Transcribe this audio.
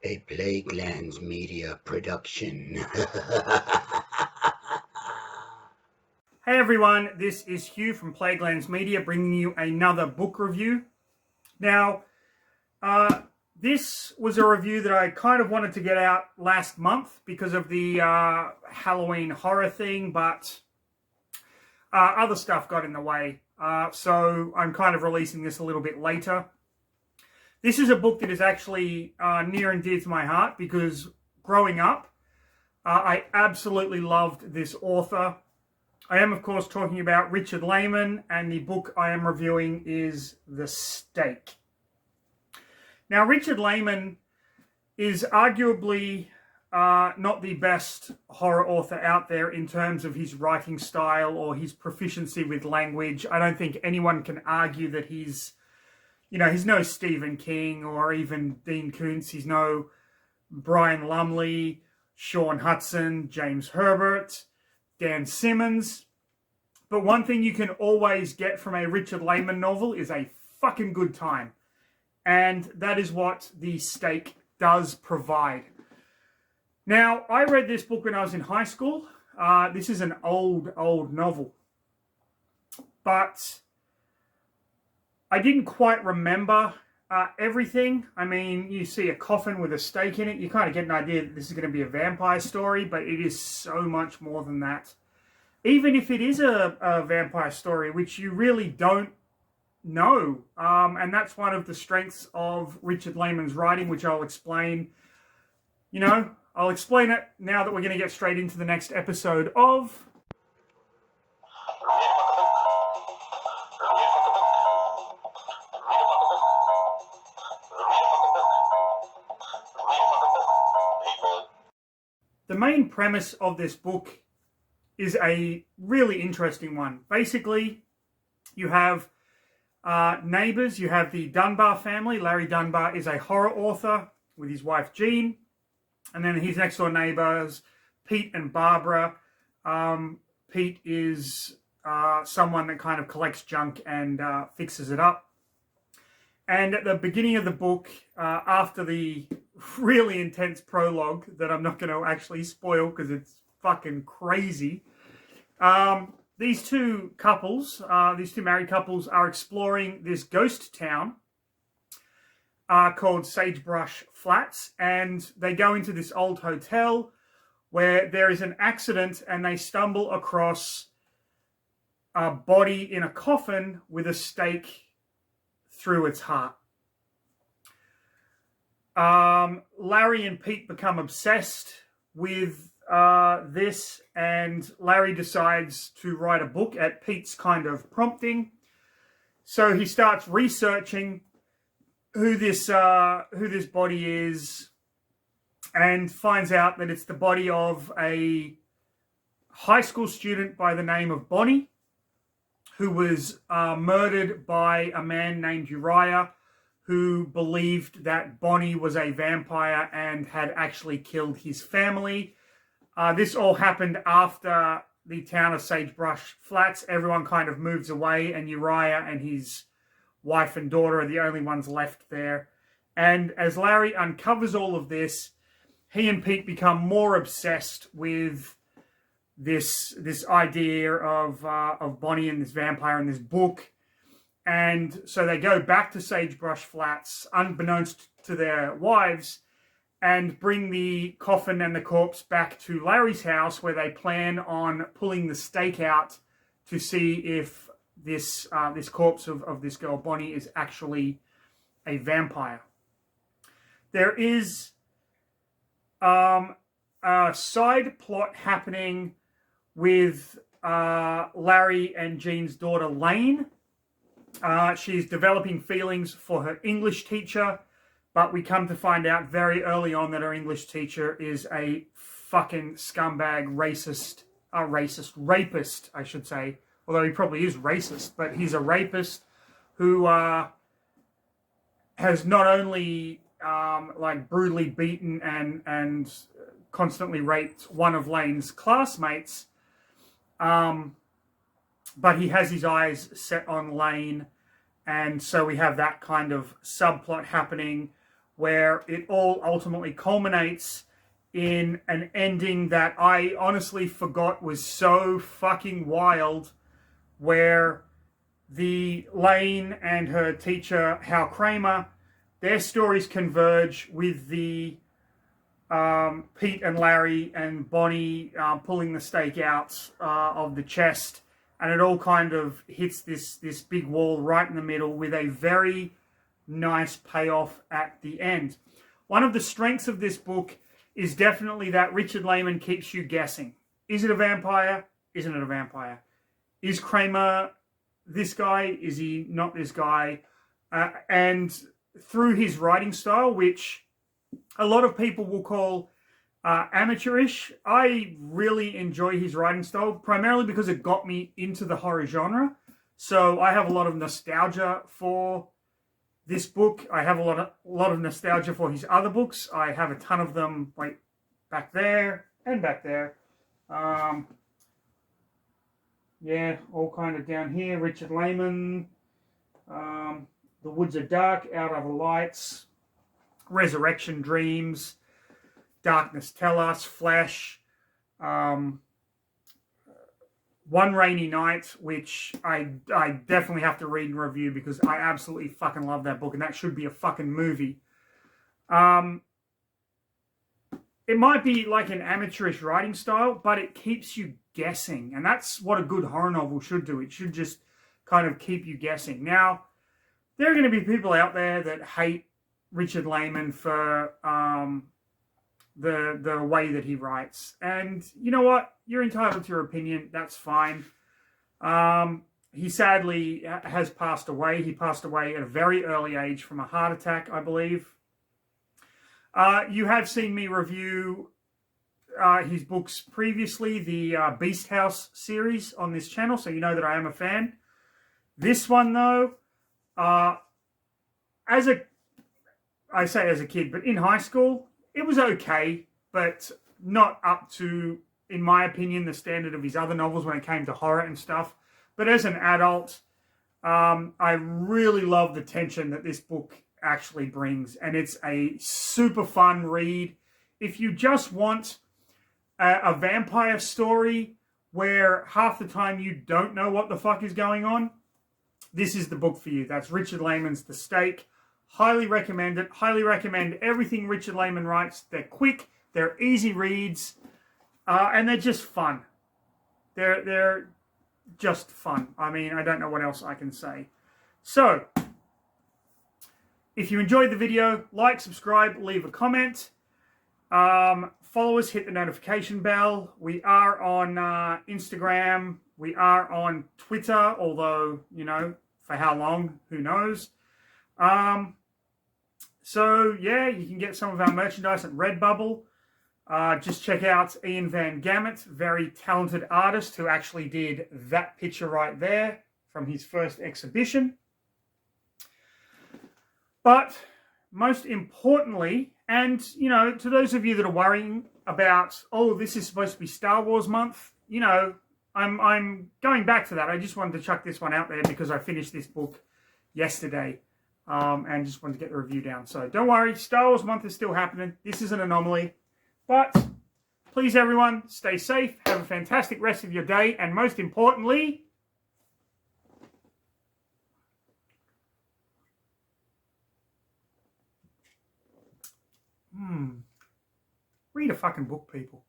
A Plaguelands Media production. Hey everyone, this is Hugh from Plaguelands Media bringing you another book review. Now, this was a review that I kind of wanted to get out last month because of the Halloween horror thing, but other stuff got in the way. So I'm kind of releasing this a little bit later. This is a book that is actually near and dear to my heart because growing up, I absolutely loved this author. I am, of course, talking about Richard Laymon, and the book I am reviewing is The Stake. Now, Richard Laymon is arguably not the best horror author out there in terms of his writing style or his proficiency with language. I don't think anyone can argue that he's no Stephen King or even Dean Koontz. He's no Brian Lumley, Sean Hudson, James Herbert, Dan Simmons. But one thing you can always get from a Richard Laymon novel is a fucking good time. And that is what The Stake does provide. Now, I read this book when I was in high school. This is an old novel. But I didn't quite remember everything. I mean, you see a coffin with a stake in it. You kind of get an idea that this is going to be a vampire story, but it is so much more than that. Even if it is a vampire story, which you really don't know. And that's one of the strengths of Richard Laymon's writing, which I'll explain. I'll explain it now that we're going to get straight into the next episode of... The main premise of this book is a really interesting one. Basically, you have neighbours. You have the Dunbar family. Larry Dunbar is a horror author with his wife Jean. And then his next door neighbours, Pete and Barbara. Pete is someone that kind of collects junk and fixes it up. And at the beginning of the book, after the really intense prologue that I'm not going to actually spoil because it's fucking crazy, these two married couples are exploring this ghost town called Sagebrush Flats, and they go into this old hotel where there is an accident and they stumble across a body in a coffin with a stake through its heart. Larry and Pete become obsessed with this, and Larry decides to write a book at Pete's kind of prompting. So he starts researching who this body is, and finds out that it's the body of a high school student by the name of Bonnie, who was murdered by a man named Uriah, who believed that Bonnie was a vampire and had actually killed his family. This all happened after the town of Sagebrush Flats. Everyone kind of moves away, and Uriah and his wife and daughter are the only ones left there. And as Larry uncovers all of this, he and Pete become more obsessed with this idea of Bonnie and this vampire in this book. And so they go back to Sagebrush Flats, unbeknownst to their wives, and bring the coffin and the corpse back to Larry's house, where they plan on pulling the stake out to see if this corpse of this girl Bonnie is actually a vampire. There is a side plot happening with Larry and Jean's daughter Lane. She's developing feelings for her English teacher, but we come to find out very early on that her English teacher is a fucking scumbag, rapist, I should say. Although he probably is racist, but he's a rapist who has not only brutally beaten and constantly raped one of Lane's classmates, but he has his eyes set on Lane, and so we have that kind of subplot happening where it all ultimately culminates in an ending that I honestly forgot was so fucking wild, where the Lane and her teacher, Hal Kramer, their stories converge with the Pete and Larry and Bonnie pulling the stake out of the chest, and it all kind of hits this big wall right in the middle with a very nice payoff at the end. One of the strengths of this book is definitely that Richard Laymon keeps you guessing. Is it a vampire? Isn't it a vampire? Is Kramer this guy? Is he not this guy? And through his writing style, which a lot of people will call amateurish, I really enjoy his writing style, primarily because it got me into the horror genre. So I have a lot of nostalgia for this book. I have a lot of nostalgia for his other books. I have a ton of them, like back there and back there. Yeah, all kind of down here. Richard Laymon, The Woods Are Dark, Out of the Lights, Resurrection Dreams, Darkness Tell Us, Flash, One Rainy Night, which I definitely have to read and review because I absolutely fucking love that book, and that should be a fucking movie. It might be like an amateurish writing style, but it keeps you guessing, and that's what a good horror novel should do. It should just kind of keep you guessing. Now, there are going to be people out there that hate Richard Laymon for the way that he writes, and you know what? You're entitled to your opinion. That's fine. He sadly has passed away. He passed away at a very early age from a heart attack, I believe. You have seen me review his books previously, the Beast House series on this channel, so you know that I am a fan. This one, though, I say as a kid, but in high school, it was okay, but not up to, in my opinion, the standard of his other novels when it came to horror and stuff. But as an adult, I really love the tension that this book actually brings, and it's a super fun read. If you just want a vampire story where half the time you don't know what the fuck is going on, this is the book for you. That's Richard Laymon's The Stake. Highly recommend it. Highly recommend everything Richard Laymon writes. They're quick, they're easy reads, and they're just fun. They're just fun. I mean, I don't know what else I can say. So, if you enjoyed the video, like, subscribe, leave a comment. Follow us, hit the notification bell. We are on Instagram. We are on Twitter, although, you know, for how long, who knows. So, yeah, you can get some of our merchandise at Redbubble. Just check out Ian Van Gammett, very talented artist who actually did that picture right there from his first exhibition. But most importantly, and, you know, to those of you that are worrying about, oh, this is supposed to be Star Wars month, you know, I'm going back to that. I just wanted to chuck this one out there because I finished this book yesterday and just wanted to get the review down. So don't worry, Star Wars month is still happening. This is an anomaly. But please, everyone, stay safe. Have a fantastic rest of your day. And most importantly, read a fucking book, people.